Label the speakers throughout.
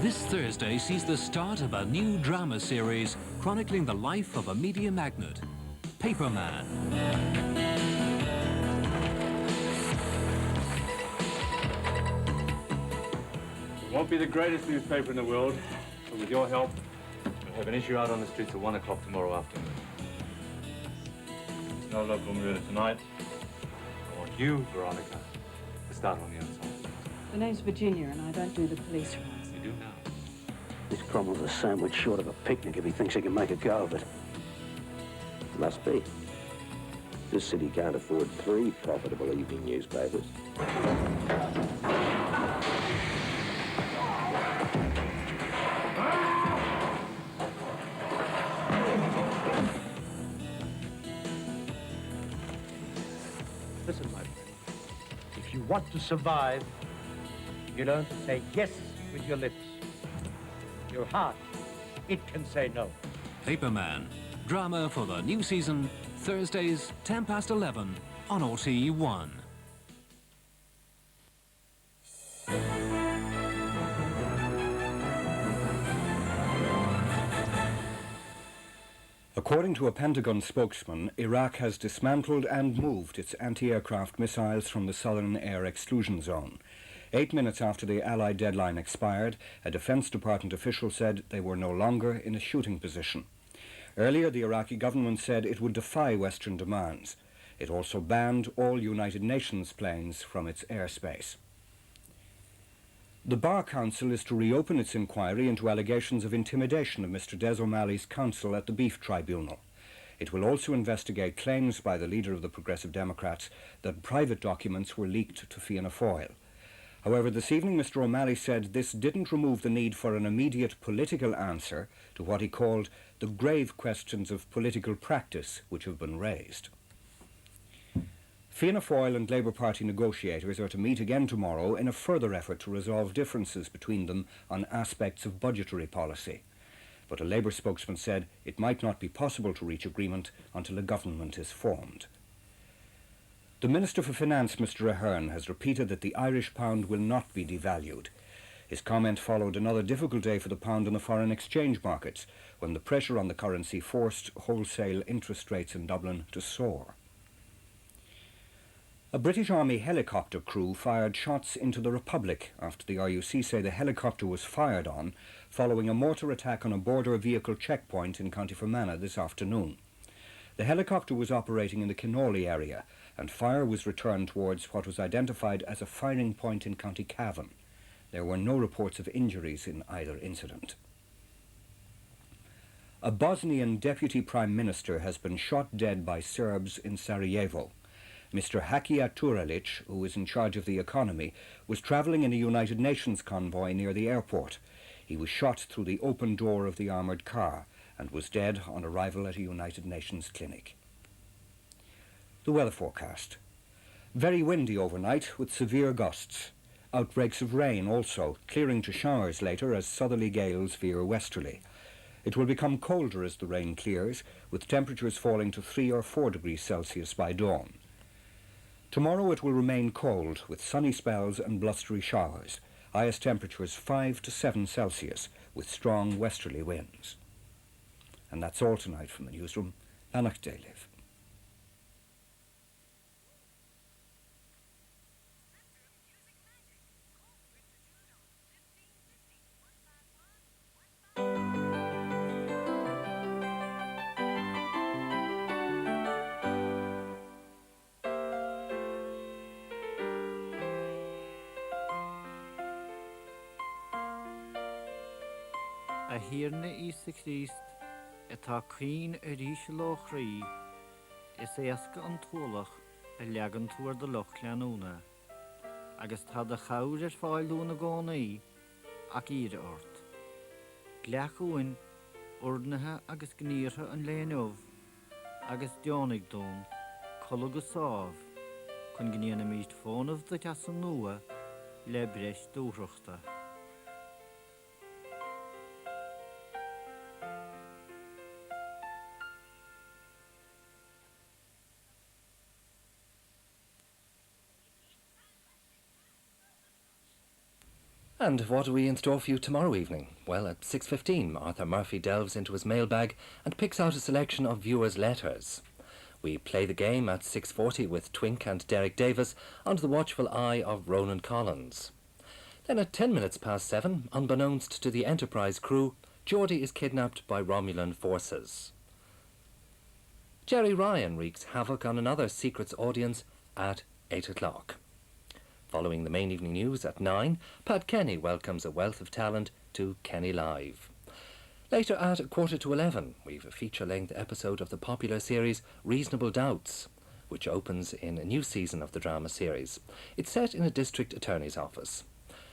Speaker 1: This Thursday sees the start of a new drama series chronicling the life of a media magnate, Paperman.
Speaker 2: It won't be the greatest newspaper in the world, but with your help, we'll have an issue out on the streets at 1 o'clock tomorrow afternoon. There's no local murder tonight. I want you, Veronica, to start on the outside.
Speaker 3: The name's Virginia, and I don't do the police rounds.
Speaker 2: You do now.
Speaker 4: This Cromwell's a sandwich short of a picnic if he thinks he can make a go of it. Must be. This city can't afford 3 profitable evening newspapers.
Speaker 5: Listen, my friend. If you want to survive, you learn to say yes with your lips. Your heart, it can say no.
Speaker 1: Paperman, drama for the new season, Thursdays 11:10 on RTE1.
Speaker 6: According to a Pentagon spokesman, Iraq has dismantled and moved its anti-aircraft missiles from the southern air exclusion zone. 8 minutes after the Allied deadline expired, a Defense Department official said they were no longer in a shooting position. Earlier, the Iraqi government said it would defy Western demands. It also banned all United Nations planes from its airspace. The Bar Council is to reopen its inquiry into allegations of intimidation of Mr. Des O'Malley's counsel at the Beef Tribunal. It will also investigate claims by the leader of the Progressive Democrats that private documents were leaked to Fianna Fáil. However, this evening Mr. O'Malley said this didn't remove the need for an immediate political answer to what he called the grave questions of political practice which have been raised. Fianna Fáil and Labour Party negotiators are to meet again tomorrow in a further effort to resolve differences between them on aspects of budgetary policy. But a Labour spokesman said it might not be possible to reach agreement until a government is formed. The Minister for Finance, Mr. Ahern, has repeated that the Irish pound will not be devalued. His comment followed another difficult day for the pound in the foreign exchange markets, when the pressure on the currency forced wholesale interest rates in Dublin to soar. A British Army helicopter crew fired shots into the Republic after the RUC say the helicopter was fired on following a mortar attack on a border vehicle checkpoint in County Fermanagh this afternoon. The helicopter was operating in the Kinawley area, and fire was returned towards what was identified as a firing point in County Cavan. There were no reports of injuries in either incident. A Bosnian deputy prime minister has been shot dead by Serbs in Sarajevo. Mr. Hakija Turalic, who is in charge of the economy, was travelling in a United Nations convoy near the airport. He was shot through the open door of the armoured car and was dead on arrival at a United Nations clinic. The weather forecast. Very windy overnight with severe gusts. Outbreaks of rain also, clearing to showers later as southerly gales veer westerly. It will become colder as the rain clears, with temperatures falling to 3 or 4 degrees Celsius by dawn. Tomorrow it will remain cold, with sunny spells and blustery showers. Highest temperatures 5 to 7 Celsius, with strong westerly winds. And that's all tonight from the newsroom. Anach Dalev.
Speaker 7: A hirne Isa Christ, etá cín a ríis lochraí, is éasca an tualach a leagan tuair de loch leanúna, agus tá a chawr fáilúna gánaí ac íre ort. Gleachúin, ordnathe agus gníortha an léanóh, agus deonig dún, colagus sáv, chun gníana míst fónamh de teasan nua, le breis dúthrochta.
Speaker 8: And what are we in store for you tomorrow evening? Well, at 6:15, Arthur Murphy delves into his mailbag and picks out a selection of viewers' letters. We play the game at 6:40 with Twink and Derek Davis under the watchful eye of Ronan Collins. Then at 10 minutes past 7, unbeknownst to the Enterprise crew, Geordie is kidnapped by Romulan forces. Jerry Ryan wreaks havoc on another Secrets audience at 8 o'clock. Following the main evening news at 9, Pat Kenny welcomes a wealth of talent to Kenny Live. Later at 11:15, we've a feature-length episode of the popular series Reasonable Doubts, which opens in a new season of the drama series. It's set in a district attorney's office.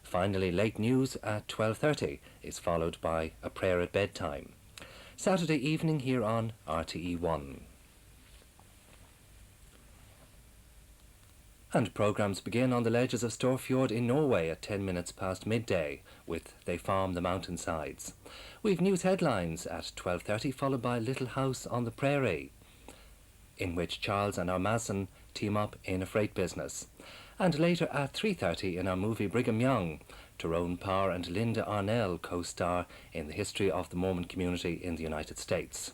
Speaker 8: Finally, late news at 12:30 is followed by a prayer at bedtime. Saturday evening here on RTE1. And programmes begin on the ledges of Storfjord in Norway at 10 minutes past midday with They Farm the Mountainsides. We've news headlines at 12:30 followed by Little House on the Prairie, in which Charles and Armason team up in a freight business. And later at 3:30 in our movie Brigham Young, Tyrone Power and Linda Arnell co-star in the history of the Mormon community in the United States.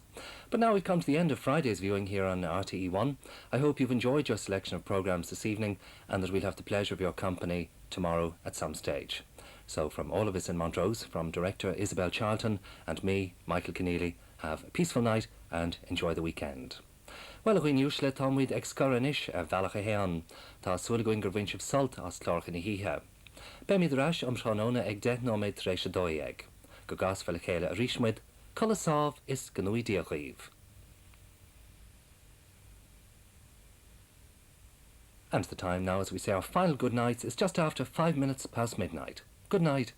Speaker 8: But now we've come to the end of Friday's viewing here on RTE1. I hope you've enjoyed your selection of programmes this evening and that we'll have the pleasure of your company tomorrow at some stage. So from all of us in Montrose, from director Isabel Charlton and me, Michael Keneally, have a peaceful night and enjoy the weekend. Well, chuin niús le támid ag scoranis a bhealach a héan, tá sualagoin gur bhain sibh sult as clárcha na híthe. Be mi dras tróna ag det nóméid rééis a dói ag. Go gas fel a chéile a rísmuid, colla sáv is gnúi diachaív. And the time now, as we say our final good nights, is just after 5 minutes past midnight. Good night.